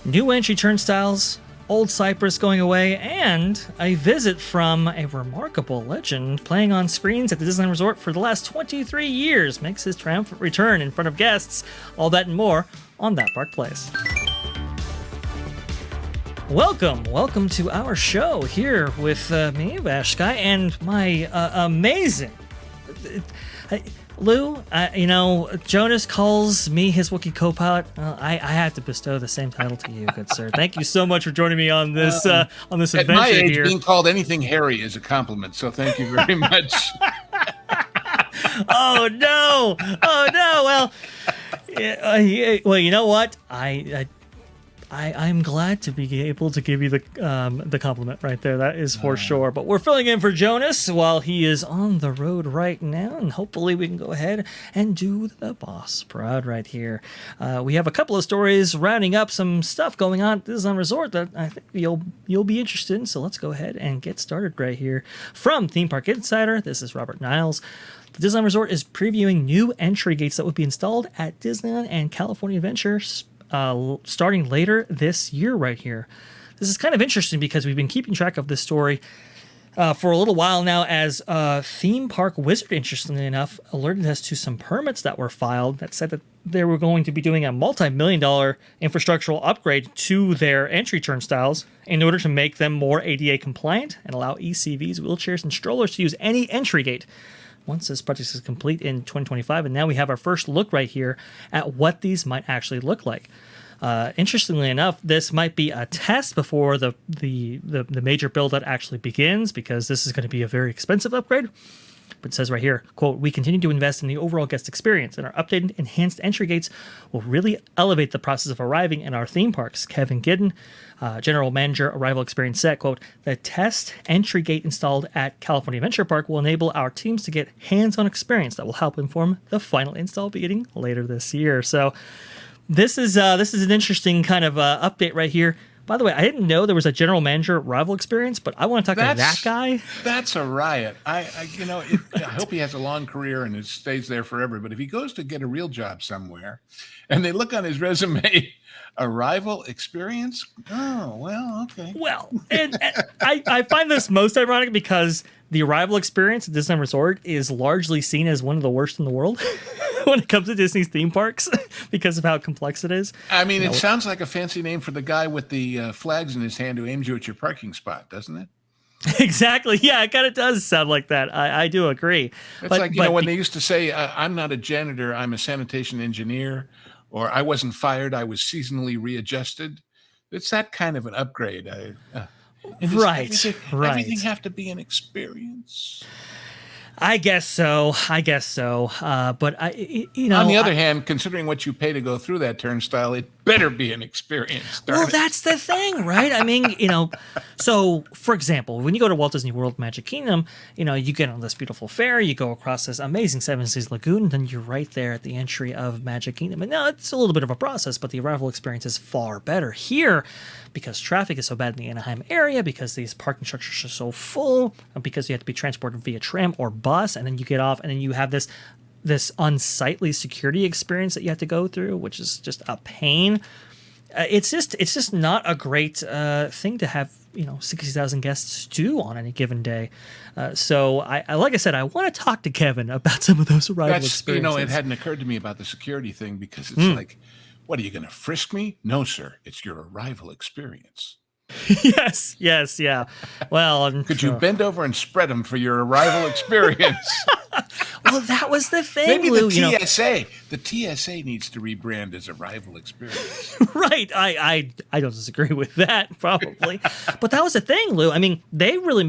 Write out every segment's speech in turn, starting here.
New entry turnstiles, old Cyprus going away, and a visit from a remarkable legend playing on screens at the Disneyland Resort for the last 23 years makes his triumphant return in front of guests. All that and more on That Park Place. Welcome to our show here with me, Vash Sky, and my amazing... Lou, Jonas calls me his Wookiee co-pilot. I have to bestow the same title to you, good sir. Thank you so much for joining me on this adventure at my age, here. Being called anything hairy is a compliment, so thank you very much. Oh no! Well, well, you know what? I'm glad to be able to give you the compliment right there. That is for sure. But we're filling in for Jonas while he is on the road right now, and hopefully we can go ahead and do the boss proud right here. We have a couple of stories rounding up some stuff going on at Disneyland Resort that I think you'll be interested in. So let's go ahead and get started right here. From Theme Park Insider, this is Robert Niles. The Disneyland Resort is previewing new entry gates that would be installed at Disneyland and California Adventure starting later this year right here. This is kind of interesting because we've been keeping track of this story for a little while now, as Theme Park Wizard, interestingly enough, alerted us to some permits that were filed that said that they were going to be doing a multi-million-dollar infrastructural upgrade to their entry turnstiles in order to make them more ADA compliant and allow ECVs, wheelchairs, and strollers to use any entry gate once this project is complete in 2025. And now we have our first look right here at what these might actually look like. Interestingly enough, this might be a test before the major build that actually begins, because this is going to be a very expensive upgrade. But it says right here, quote, "We continue to invest in the overall guest experience, and our updated enhanced entry gates will really elevate the process of arriving in our theme parks." Kevin Giddon, General Manager, Arrival Experience, said, quote, "The test entry gate installed at California Adventure Park will enable our teams to get hands-on experience that will help inform the final install beginning later this year." So this is an interesting kind of update right here. By the way, I didn't know there was a general manager at Rival Experience, but I want to talk to that guy. That's a riot. I hope he has a long career and it stays there forever. But if he goes to get a real job somewhere and they look on his resume, Arrival Experience, oh, well, okay. Well, and I find this most ironic because the Arrival Experience at Disneyland Resort is largely seen as one of the worst in the world when it comes to Disney's theme parks because of how complex it is. I mean, it sounds like a fancy name for the guy with the flags in his hand who aims you at your parking spot, doesn't it? Exactly. Yeah, it kind of does sound like that. I do agree. It's like, when they used to say, "I'm not a janitor, I'm a sanitation engineer," or "I wasn't fired, I was seasonally readjusted." It's that kind of an upgrade. Right. Everything have to be an experience. I guess so. But on the other hand, considering what you pay to go through that turnstile, it better be an experience. Well, that's the thing, right? I mean, so for example, when you go to Walt Disney World Magic Kingdom, you get on this beautiful ferry, you go across this amazing Seven Seas Lagoon, and then you're right there at the entry of Magic Kingdom. And now it's a little bit of a process, but the arrival experience is far better here because traffic is so bad in the Anaheim area, because these parking structures are so full, because you have to be transported via tram or bus, and then you get off, and then you have this unsightly security experience that you have to go through, which is just a pain. It's just not a great thing to have 60,000 guests do on any given day. So like I said, I want to talk to Kevin about some of those arrival experiences. It hadn't occurred to me about the security thing, because it's like, what are you going to frisk me? No, sir. It's your arrival experience. Yes, yeah. Well, could you bend over and spread them for your arrival experience? Well, that was the thing. Maybe Lou, the TSA needs to rebrand as Arrival Experience. Right. I don't disagree with that, probably. But that was the thing, Lou. I mean, they really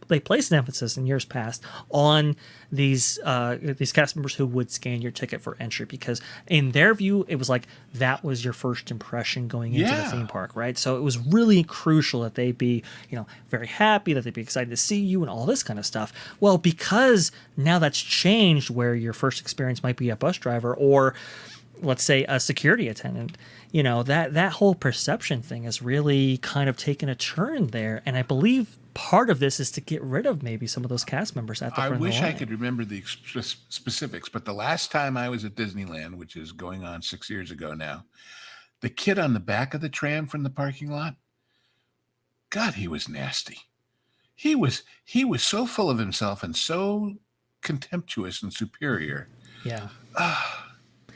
they placed an emphasis in years past on these cast members who would scan your ticket for entry, because in their view, it was like that was your first impression going into the theme park, right? So it was really crucial that they be, very happy, that they'd be excited to see you and all this kind of stuff. Well, because now that's changed, where your first experience might be a bus driver or, let's say, a security attendant, that whole perception thing has really kind of taken a turn there. And I believe part of this is to get rid of maybe some of those cast members at the front of the line. I wish I could remember the specifics, but the last time I was at Disneyland, which is going on 6 years ago now, The kid on the back of the tram from the parking lot, God, he was nasty. He was so full of himself and so contemptuous and superior. Yeah.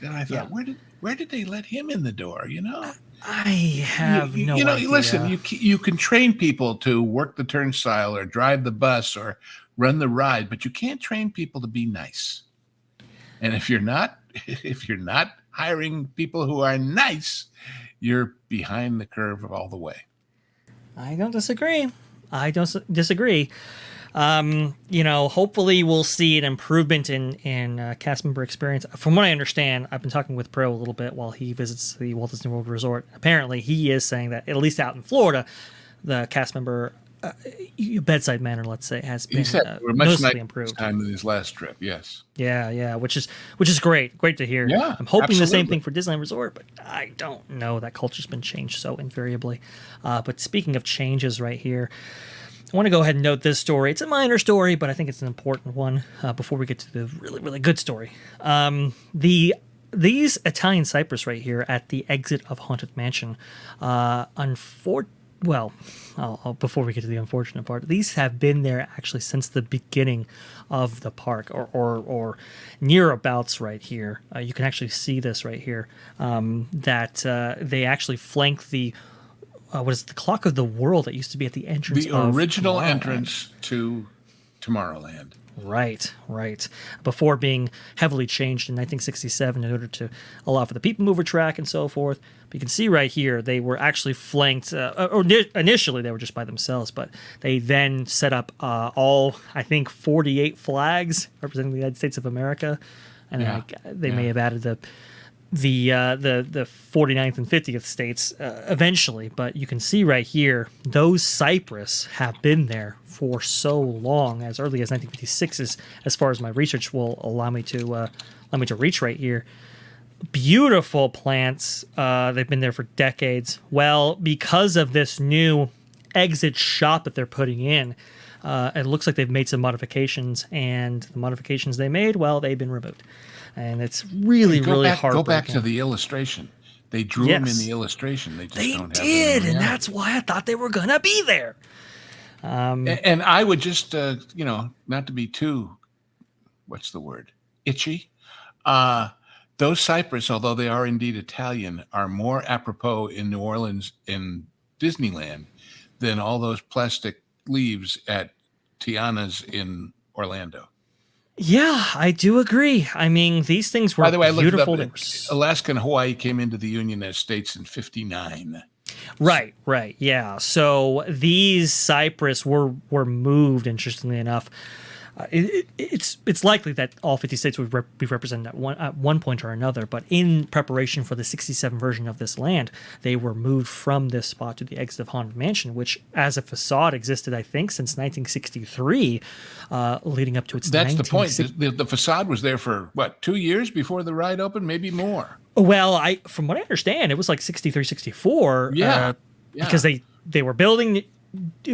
And I thought, where did they let him in the door? I have no idea. Listen, you can train people to work the turnstile or drive the bus or run the ride, but you can't train people to be nice. And if you're not hiring people who are nice, you're behind the curve all the way. I don't disagree. Hopefully we'll see an improvement in cast member experience. From what I understand, I've been talking with Pro a little bit while he visits the Walt Disney World Resort. Apparently, he is saying that, at least out in Florida, the cast member bedside manner, let's say, has been noticeably improved. This time than his last trip, yes. Yeah, which is great. Great to hear. Yeah, I'm hoping absolutely. the same thing for Disneyland Resort, but I don't know. That culture's been changed so invariably. But speaking of changes right here, I want to go ahead and note this story. It's a minor story, but I think it's an important one before we get to the really, really good story. These Italian cypress right here at the exit of Haunted Mansion, before we get to the unfortunate part, these have been there actually since the beginning of the park, or nearabouts right here. You can actually see this right here, that they actually flank the the Clock of the World that used to be at the entrance. The original entrance to Tomorrowland. Right. Before being heavily changed in 1967 in order to allow for the People Mover track and so forth. But you can see right here, they were actually flanked, initially they were just by themselves, but they then set up all, I think, 48 flags representing the United States of America. And they may have added the 49th and 50th states eventually, but you can see right here, those cypress have been there for so long, as early as 1956, as far as my research will allow me to reach right here. Beautiful plants. They've been there for decades. Well, because of this new exit shop that they're putting in, it looks like they've made some modifications, and the modifications they made, well, they've been removed. And it's really heartbreaking. Go back to the illustration. They drew them in the illustration. They don't did, have them and that's why I thought they were going to be there. And I would just, not to be too, what's the word, itchy. Those cypress, although they are indeed Italian, are more apropos in New Orleans in Disneyland than all those plastic leaves at Tiana's in Orlando. Yeah, I do agree. I mean, these things were beautiful. Alaska and Hawaii came into the Union as states in 1959. Right. Yeah. So these cypress were moved, interestingly enough. It's likely that all 50 states would be represented at one point or another, but in preparation for the 67 version of this land, they were moved from this spot to the exit of Haunted Mansion, which as a facade existed, I think, since 1963, leading up to its. That's the point. The facade was there for, 2 years before the ride opened? Maybe more. Well, from what I understand, it was like 63, 64. Because they were building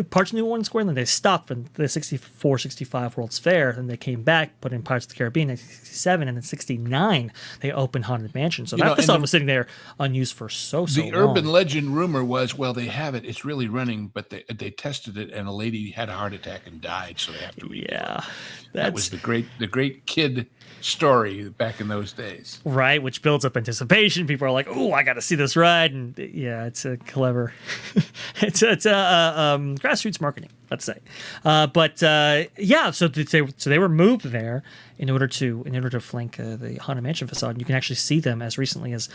parts of New Orleans Square, and then they stopped for the 64, 65 World's Fair, and they came back, put in Pirates of the Caribbean in 1967, and in 1969 they opened Haunted Mansion. So that facade was sitting there unused for so long. The urban legend rumor was, they have it, it's really running, but they tested it, and a lady had a heart attack and died, so they have to redo it. That was the great kid story back in those days, right? Which builds up anticipation. People are like, "Oh, I got to see this ride," and it's a clever, it's grassroots marketing, let's say. So they were moved there in order to flank the Haunted Mansion facade. And you can actually see them as recently as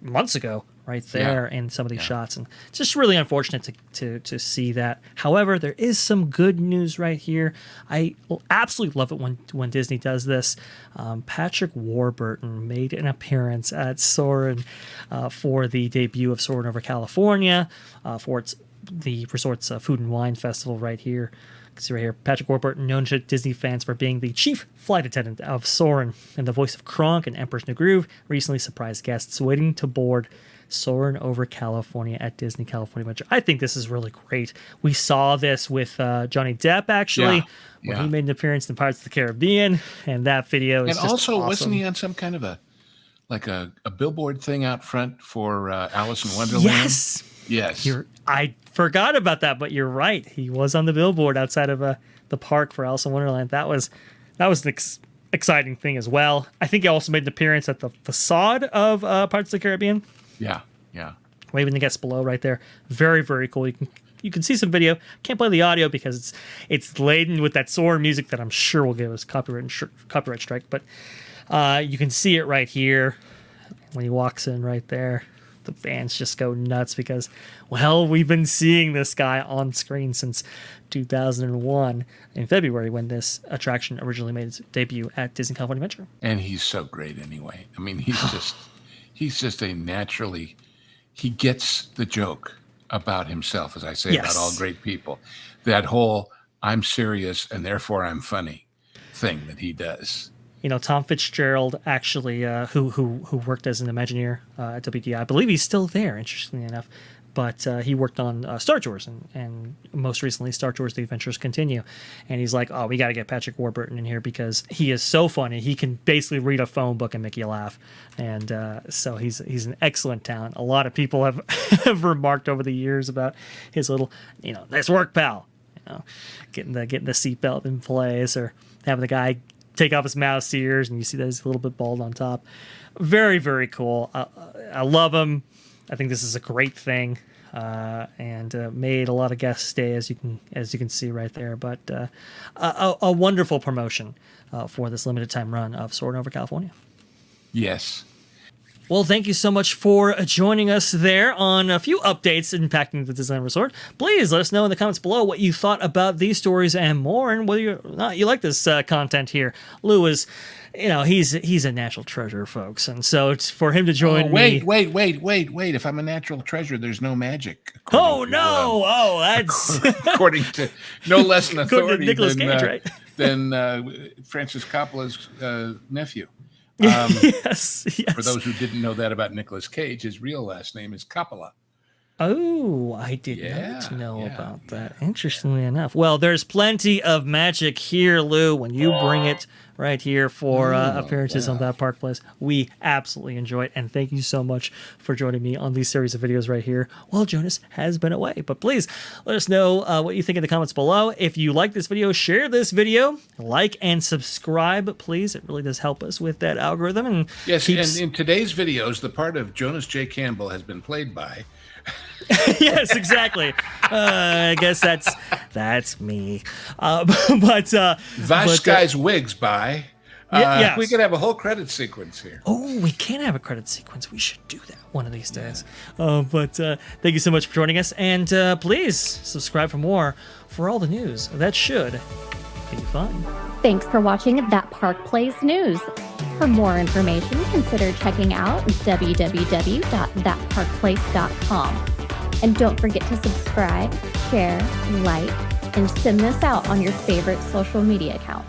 months ago, right there in some of these shots, and it's just really unfortunate to see that. However, there is some good news right here. I absolutely love it when Disney does this. Patrick Warburton made an appearance at Soarin for the debut of Soarin' over California, for the resort's food and wine festival right here. See right here, Patrick Warburton, known to Disney fans for being the chief flight attendant of Soarin' and the voice of Kronk and Emperor's New Groove, recently surprised guests waiting to board Soarin' over California at Disney California Adventure. I think this is really great. We saw this with Johnny Depp, actually, when he made an appearance in Pirates of the Caribbean, and that video is just also, awesome. wasn't he on some kind of a like a billboard thing out front for Alice in Wonderland? Yes. Yes. I forgot about that, but you're right. He was on the billboard outside of the park for Alice in Wonderland. That was an exciting thing as well. I think he also made an appearance at the facade of Pirates of the Caribbean. Yeah. Waving the guests below right there. Very, very cool. You can see some video. Can't play the audio because it's laden with that Soarin music that I'm sure will give us copyright strike. But you can see it right here when he walks in right there. The fans just go nuts because, well, we've been seeing this guy on screen since 2001 in February when this attraction originally made its debut at Disney California Adventure. And he's so great anyway. I mean, he's just a naturally, he gets the joke about himself, as I say, about all great people. That whole I'm serious and therefore I'm funny thing that he does. You know, Tom Fitzgerald actually, who worked as an Imagineer at WDI, I believe he's still there, interestingly enough. But he worked on Star Tours and most recently Star Tours The Adventures Continue. And he's like, oh, we got to get Patrick Warburton in here because he is so funny. He can basically read a phone book and make you laugh. And so he's an excellent talent. A lot of people have, have remarked over the years about his little, nice work, pal. Getting the seatbelt in place or having the guy take off his mouse ears and you see that he's a little bit bald on top. Very, very cool. I love him. I think this is a great thing, and made a lot of guests stay, as you can see right there. But a wonderful promotion for this limited time run of Soarin' over California. Yes. Well, thank you so much for joining us there on a few updates impacting the Disneyland Resort. Please let us know in the comments below what you thought about these stories and more, and whether or not you like this content here. Lou is, he's a natural treasure, folks, and so it's for him to join me. Wait! If I'm a natural treasure, there's no magic. That's according to no less an authority Nicolas Cage, right? than Francis Coppola's nephew. Yes. For those who didn't know that about Nicolas Cage, his real last name is Coppola. Oh, I did not know about that. Interestingly enough. Well, there's plenty of magic here, Lou, when you bring it right here for appearances on that park place. We absolutely enjoy it, and thank you so much for joining me on these series of videos right here while Jonas has been away. But please let us know what you think in the comments below. If you like this video, share this video, like and subscribe, please. It really does help us with that algorithm. And yes, and in today's videos, the part of Jonas J. Campbell has been played by... Yes, exactly. I guess that's me. But Vash Sky's wigs by. Yes. We could have a whole credit sequence here. Oh, we can have a credit sequence. We should do that one of these days. But thank you so much for joining us, and please subscribe for more for all the news that should be fun. Thanks for watching That Park Plays News. For more information, consider checking out www.thatparkplace.com. And don't forget to subscribe, share, like, and send this out on your favorite social media accounts.